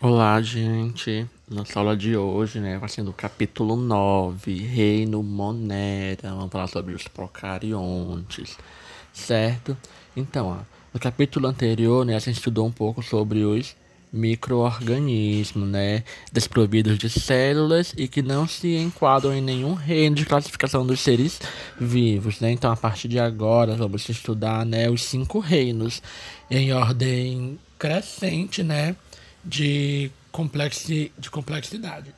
Olá, gente. Nossa aula de hoje, né, vai ser do capítulo 9, Reino Monera. Vamos falar sobre os procariontes, certo? Então, ó, no capítulo anterior, né, a gente estudou um pouco sobre os micro-organismos, né, desprovidos de células e que não se enquadram em nenhum reino de classificação dos seres vivos, né? Então, a partir de agora, vamos estudar, né, os cinco reinos em ordem crescente, né? De complexidade.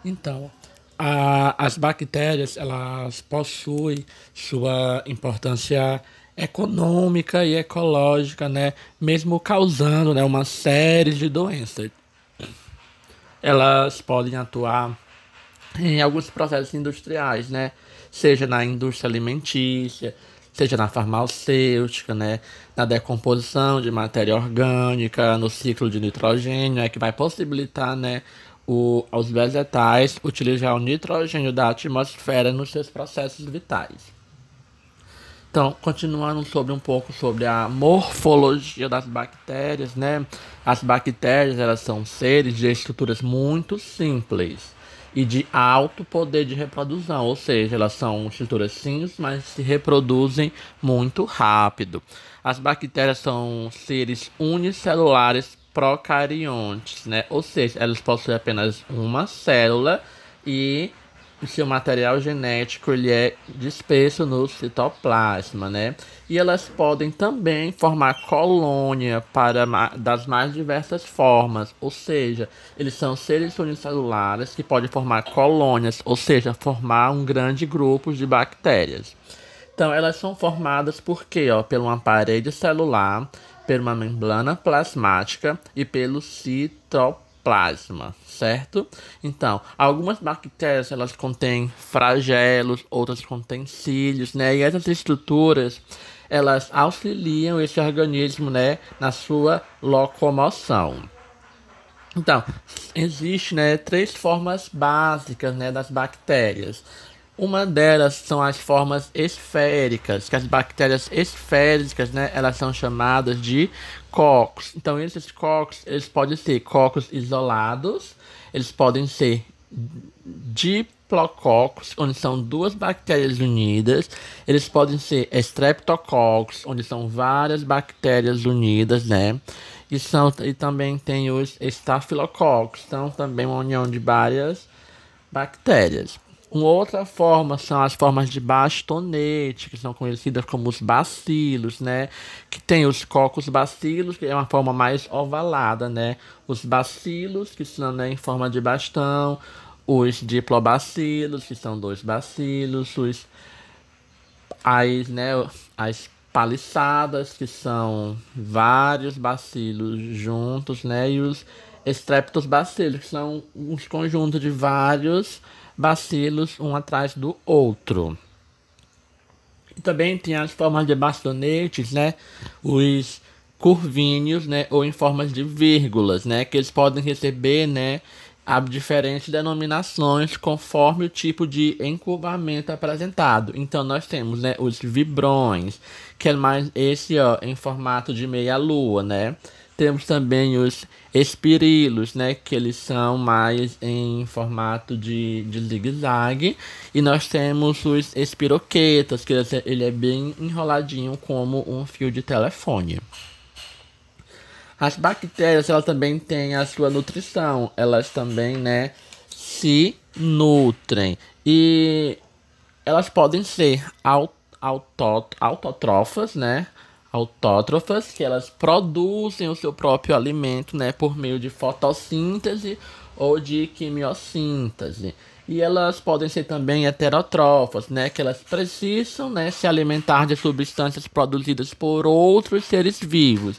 Então, as bactérias elas possuem sua importância econômica e ecológica, né? Mesmo causando, né, uma série de doenças. Elas podem atuar em alguns processos industriais, né? Seja na indústria alimentícia, seja na farmacêutica, né? Na decomposição de matéria orgânica, no ciclo de nitrogênio, que vai possibilitar, né? Aos vegetais utilizar o nitrogênio da atmosfera nos seus processos vitais. Então, continuando sobre um pouco sobre a morfologia das bactérias, né? As bactérias, elas são seres de estruturas muito simples e de alto poder de reprodução, ou seja, elas são estruturas simples, mas se reproduzem muito rápido. As bactérias são seres unicelulares procariontes, né? Ou seja, elas possuem apenas uma célula e o seu material genético ele é disperso no citoplasma, né? E elas podem também formar colônia das mais diversas formas, ou seja, eles são seres unicelulares que podem formar colônias, ou seja, formar um grande grupo de bactérias. Então, elas são formadas por quê? Ó, por uma parede celular, por uma membrana plasmática e pelo citoplasma, certo? Então, algumas bactérias elas contêm flagelos, outras contêm cílios, né? E essas estruturas elas auxiliam esse organismo, né, na sua locomoção. Então, existe, né, três formas básicas, né, das bactérias. Uma delas são as formas esféricas, que as bactérias esféricas, né, elas são chamadas de cocos. Então, esses cocos, eles podem ser cocos isolados, eles podem ser diplococos, onde são duas bactérias unidas. Eles podem ser streptococcus, onde são várias bactérias unidas, né? E também tem os estafilococcus, são também uma união de várias bactérias. Uma outra forma são as formas de bastonete, que são conhecidas como os bacilos, né? Que tem os cocos bacilos, que é uma forma mais ovalada, né? Os bacilos, que são, né, em forma de bastão. Os diplobacilos, que são dois bacilos. Né, as paliçadas, que são vários bacilos juntos, né? E os streptobacilos, que são uns conjuntos de vários bacilos um atrás do outro. E também tem as formas de bastonetes, né? Os curvíneos, né? Ou em formas de vírgulas, né? Que eles podem receber, né, a diferentes denominações conforme o tipo de encurvamento apresentado. Então nós temos, né, os vibrões, que é mais esse, ó, em formato de meia-lua, né? Temos também os espirilos, né, que eles são mais em formato de zigue-zague. E nós temos os espiroquetas, que ele é bem enroladinho como um fio de telefone. As bactérias, elas também têm a sua nutrição. Elas também, né, se nutrem. E elas podem ser autótrofas, né? Autótrofas, que elas produzem o seu próprio alimento, né, por meio de fotossíntese ou de quimiossíntese. E elas podem ser também heterótrofas, né, que elas precisam, né, se alimentar de substâncias produzidas por outros seres vivos.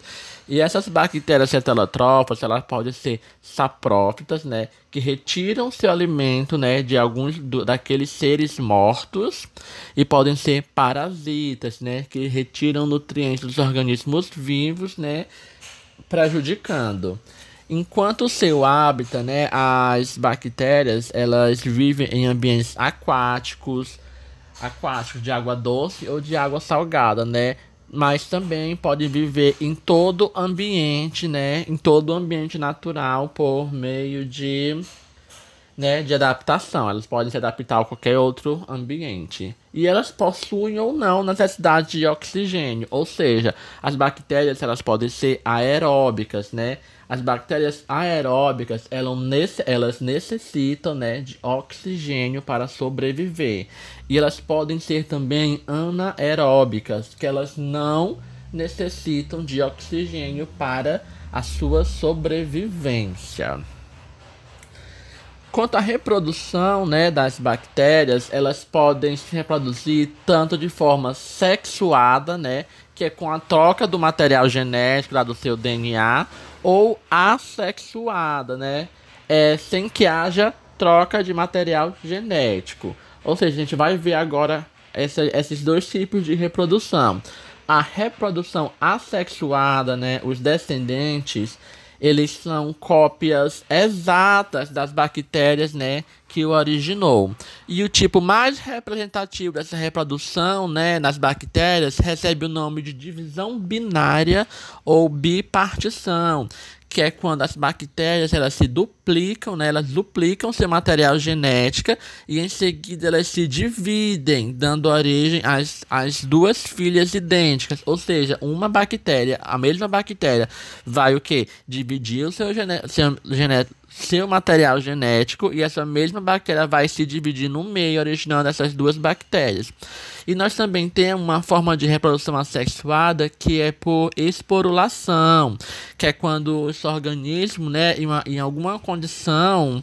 E essas bactérias heterótrofas, elas podem ser saprófitas, né, que retiram seu alimento, né, de daqueles seres mortos, e podem ser parasitas, né, que retiram nutrientes dos organismos vivos, né, prejudicando. Enquanto o seu hábitat, né, as bactérias, elas vivem em ambientes aquáticos de água doce ou de água salgada, né? mas também pode viver em todo ambiente, né? Em todo ambiente natural por meio de, né, de adaptação. Elas podem se adaptar a qualquer outro ambiente. E elas possuem ou não necessidade de oxigênio. Ou seja, as bactérias elas podem ser aeróbicas, né? As bactérias aeróbicas elas necessitam, né, de oxigênio para sobreviver. E elas podem ser também anaeróbicas, que elas não necessitam de oxigênio para a sua sobrevivência. Quanto à reprodução, né, das bactérias, elas podem se reproduzir tanto de forma sexuada, né, que é com a troca do material genético lá do seu DNA, ou assexuada, né, sem que haja troca de material genético. Ou seja, a gente vai ver agora esses dois tipos de reprodução. A reprodução assexuada, né, os descendentes, eles são cópias exatas das bactérias, né, que o originou. E o tipo mais representativo dessa reprodução, né, nas bactérias recebe o nome de divisão binária ou bipartição, que é quando as bactérias elas se duplicam, né, elas duplicam seu material genético e em seguida elas se dividem, dando origem às duas filhas idênticas. Ou seja, uma bactéria, a mesma bactéria, vai o quê? Dividir o seu material genético e essa mesma bactéria vai se dividir no meio, originando essas duas bactérias. E nós também temos uma forma de reprodução assexuada que é por esporulação, que é quando esse organismo, né, em alguma condição,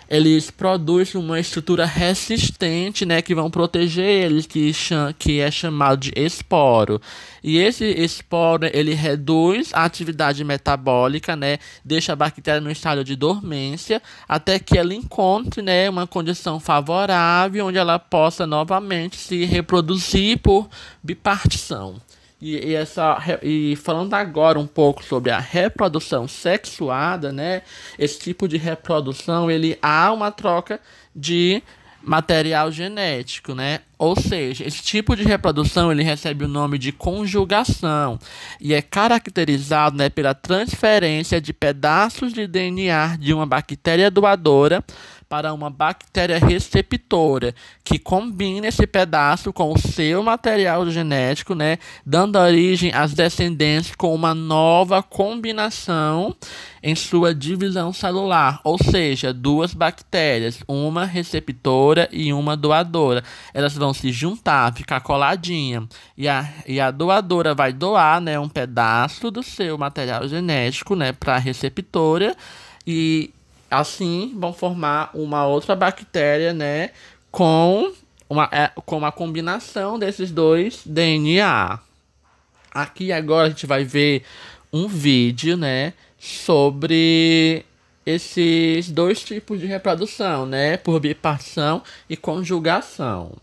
eles produzem uma estrutura resistente, né, que vão proteger eles, que é chamado de esporo. E esse esporo, ele reduz a atividade metabólica, né, deixa a bactéria no estado de dormência, até que ela encontre, né, uma condição favorável, onde ela possa novamente se reproduzir por bipartição. E falando agora um pouco sobre a reprodução sexuada, né? Esse tipo de reprodução, há uma troca de material genético, né? Ou seja, esse tipo de reprodução ele recebe o nome de conjugação e é caracterizado, né, pela transferência de pedaços de DNA de uma bactéria doadora para uma bactéria receptora, que combina esse pedaço com o seu material genético, né, dando origem às descendentes com uma nova combinação em sua divisão celular, ou seja, duas bactérias, uma receptora e uma doadora. Elas vão se juntar, ficar coladinha, e a doadora vai doar, né, um pedaço do seu material genético, né, para a receptora, e assim vão formar uma outra bactéria, né, com uma combinação desses dois DNA. Aqui agora a gente vai ver um vídeo, né, sobre esses dois tipos de reprodução, né, por bipartição e conjugação.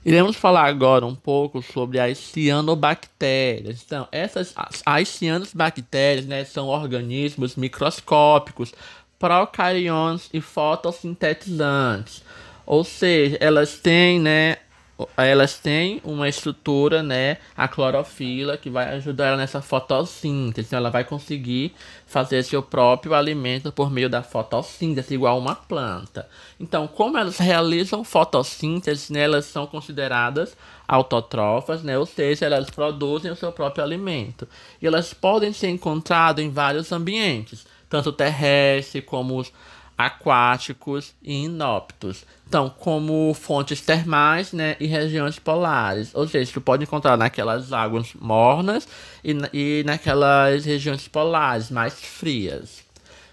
Iremos falar agora um pouco sobre as cianobactérias. Então, as cianobactérias, né, são organismos microscópicos, procariontes e fotossintetizantes. Ou seja, elas têm uma estrutura, né, a clorofila, que vai ajudar ela nessa fotossíntese. Então, ela vai conseguir fazer seu próprio alimento por meio da fotossíntese, igual uma planta. Então, como elas realizam fotossíntese, né, elas são consideradas autotrófas, né, ou seja, elas produzem o seu próprio alimento. E elas podem ser encontradas em vários ambientes, tanto terrestre como os aquáticos e inóptos. Então, como fontes termais, né, e regiões polares. Ou seja, tu pode encontrar naquelas águas mornas e naquelas regiões polares mais frias.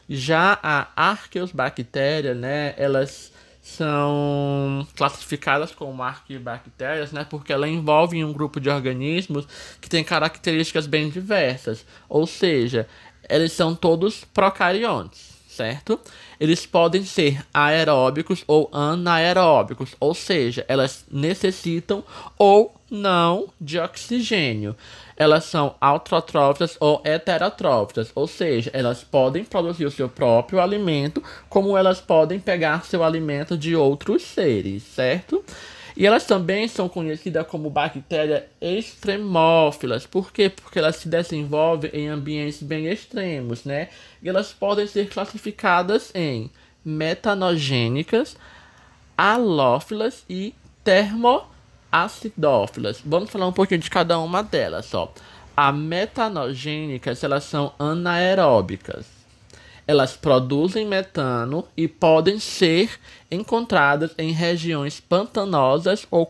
Já a arqueobactéria, né, elas são classificadas como arqueobactérias, né, porque ela envolve um grupo de organismos que tem características bem diversas. Ou seja, eles são todos procariontes, certo? Eles podem ser aeróbicos ou anaeróbicos, ou seja, elas necessitam ou não de oxigênio. Elas são autotróficas ou heterotróficas, ou seja, elas podem produzir o seu próprio alimento, como elas podem pegar seu alimento de outros seres, certo? E elas também são conhecidas como bactérias extremófilas. Por quê? Porque elas se desenvolvem em ambientes bem extremos, né? E elas podem ser classificadas em metanogênicas, halófilas e termoacidófilas. Vamos falar um pouquinho de cada uma delas, ó. As metanogênicas, elas são anaeróbicas. Elas produzem metano e podem ser encontradas em regiões pantanosas ou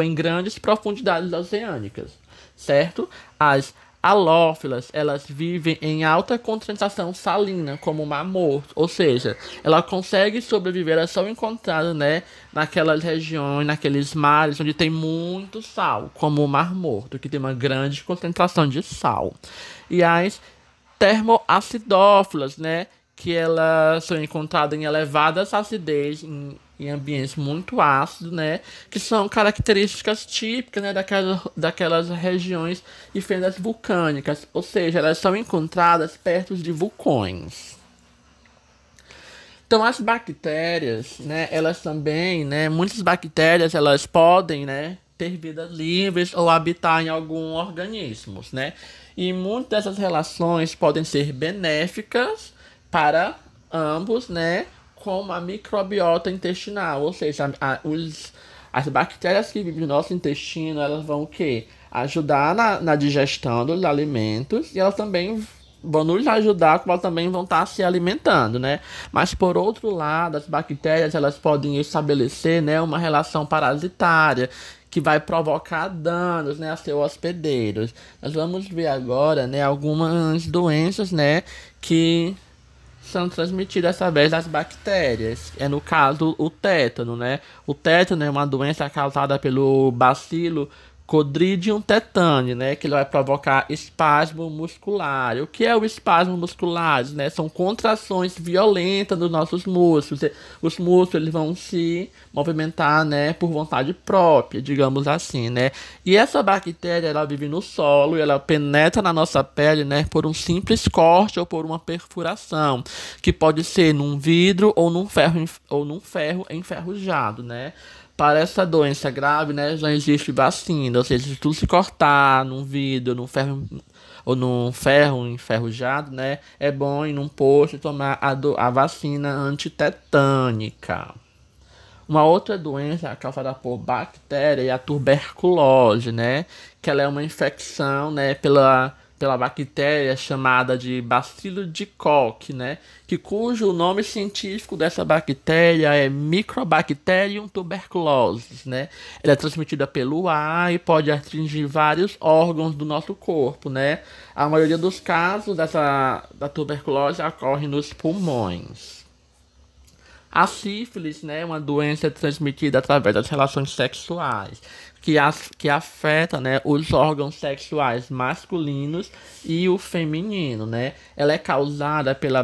em grandes profundidades oceânicas, certo? As halófilas, elas vivem em alta concentração salina, como o Mar Morto, ou seja, ela consegue sobreviver, elas são encontradas, né, naquelas regiões, naqueles mares onde tem muito sal, como o Mar Morto, que tem uma grande concentração de sal. E as termoacidófilas, né? Que elas são encontradas em elevadas acidez, em ambientes muito ácidos, né? Que são características típicas, né, daquelas regiões e fendas vulcânicas. Ou seja, elas são encontradas perto de vulcões. Então, as bactérias, né, elas também, né, muitas bactérias, elas podem, né, ter vidas livres ou habitar em algum organismos, né? E muitas dessas relações podem ser benéficas para ambos, né, como a microbiota intestinal, ou seja, as bactérias que vivem no nosso intestino, elas vão o quê? Ajudar na digestão dos alimentos e elas também vão nos ajudar, como elas também vão estar se alimentando, né? Mas por outro lado, as bactérias elas podem estabelecer, né, uma relação parasitária que vai provocar danos, né, a seus hospedeiros. Nós vamos ver agora, né, algumas doenças, né, que são transmitidas através das bactérias. É no caso o tétano, né? O tétano é uma doença causada pelo bacilo Clostridium tetani, né, que ele vai provocar espasmo muscular. O que é o espasmo muscular, né? São contrações violentas dos nossos músculos. Os músculos eles vão se movimentar, né, por vontade própria, digamos assim, né? E essa bactéria ela vive no solo e ela penetra na nossa pele, né, por um simples corte ou por uma perfuração, que pode ser num vidro ou num ferro enferrujado, né? Para essa doença grave, né, já existe vacina, ou seja, se tu se cortar num vidro, num ferro ou num ferro enferrujado, né, é bom ir num posto e tomar a vacina antitetânica. Uma outra doença causada por bactéria é a tuberculose, né? Que ela é uma infecção, né, pela bactéria chamada de Bacilo de Koch, né? Cujo nome científico dessa bactéria é Microbacterium tuberculosis, né? Ela é transmitida pelo ar e pode atingir vários órgãos do nosso corpo, né? A maioria dos casos da tuberculose ocorre nos pulmões. A sífilis, né, é uma doença transmitida através das relações sexuais, que afeta, né, os órgãos sexuais masculinos e o feminino, né? Ela é causada pela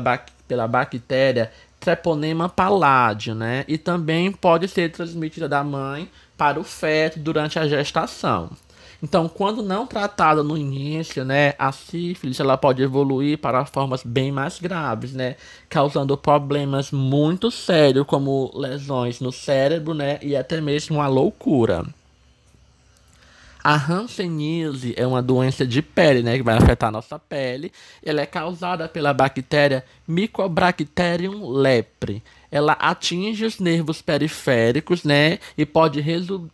bactéria Treponema palladium, né? E também pode ser transmitida da mãe para o feto durante a gestação. Então, quando não tratada no início, né, a sífilis ela pode evoluir para formas bem mais graves, né, causando problemas muito sérios, como lesões no cérebro, né, e até mesmo a loucura. A hanseníase é uma doença de pele, né, que vai afetar a nossa pele. Ela é causada pela bactéria Mycobacterium lepre. Ela atinge os nervos periféricos, né, e pode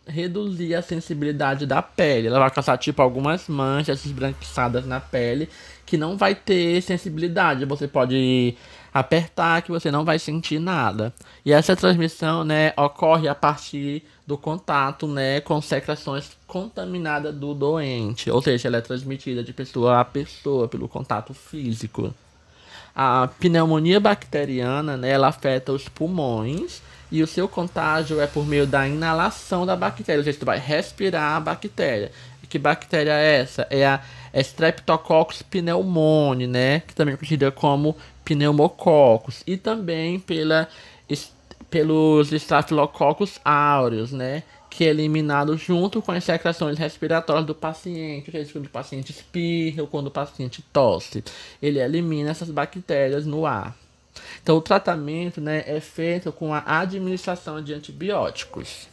reduzir a sensibilidade da pele. Ela vai causar tipo algumas manchas esbranquiçadas na pele que não vai ter sensibilidade. Você pode apertar que você não vai sentir nada. E essa transmissão, né, ocorre a partir do contato, né, com secreções contaminadas do doente, ou seja, ela é transmitida de pessoa a pessoa pelo contato físico. A pneumonia bacteriana, né, ela afeta os pulmões e o seu contágio é por meio da inalação da bactéria, ou seja, você vai respirar a bactéria. E que bactéria é essa? É a Streptococcus pneumoniae, né, que também é conhecida como pneumococcus, e também pelos Staphylococcus aureus, né, que é eliminado junto com as secreções respiratórias do paciente, ou seja, quando o paciente espirra ou quando o paciente tosse, ele elimina essas bactérias no ar. Então, o tratamento, né, é feito com a administração de antibióticos.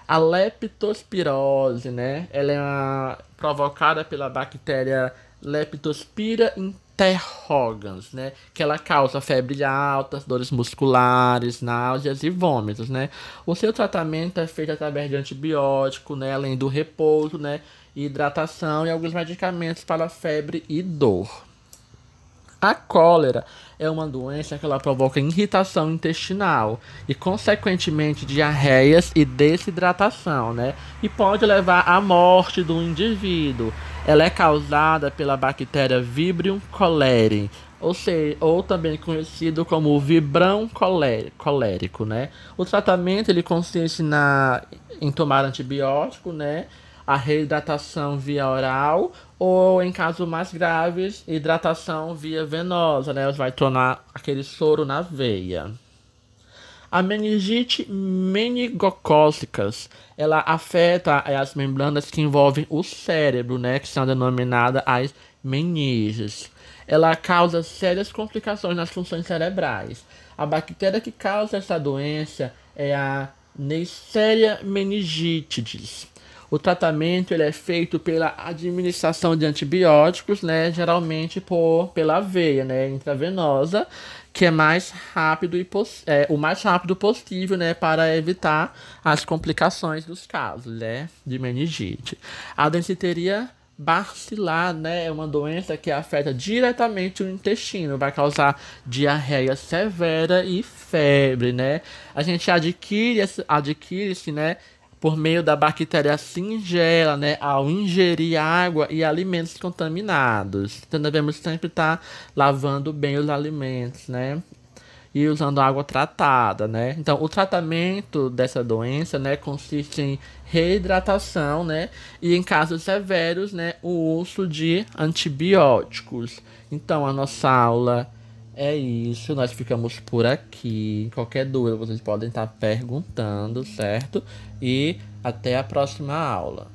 A leptospirose, né, ela é provocada pela bactéria Leptospira interrogans, né, que ela causa febre alta, dores musculares, náuseas e vômitos, né. O seu tratamento é feito através de antibiótico, né, além do repouso, né, hidratação e alguns medicamentos para febre e dor. A cólera é uma doença que ela provoca irritação intestinal e, consequentemente, diarreias e desidratação, né? E pode levar à morte do indivíduo. Ela é causada pela bactéria Vibrio cholerae, ou também conhecido como vibrão colérico, né? O tratamento ele consiste em tomar antibiótico, né? A reidratação via oral ou, em casos mais graves, hidratação via venosa, né? Vai tornar aquele soro na veia. A meningite meningocócicas, ela afeta as membranas que envolvem o cérebro, né? Que são denominadas as meninges. Ela causa sérias complicações nas funções cerebrais. A bactéria que causa essa doença é a Neisseria meningitidis. O tratamento ele é feito pela administração de antibióticos, né, geralmente pela veia, né, intravenosa, que é mais rápido o mais rápido possível, né, para evitar as complicações dos casos, né, de meningite. A densiteria bacilar, né, é uma doença que afeta diretamente o intestino, vai causar diarreia severa e febre, né? A gente adquire-se, né, por meio da bactéria singela, né, ao ingerir água e alimentos contaminados. Então devemos sempre estar lavando bem os alimentos, né, e usando água tratada, né? Então o tratamento dessa doença, né, consiste em reidratação, né, e em casos severos, né, o uso de antibióticos. Então a nossa aula é isso, nós ficamos por aqui. Qualquer dúvida vocês podem estar perguntando, certo? E até a próxima aula.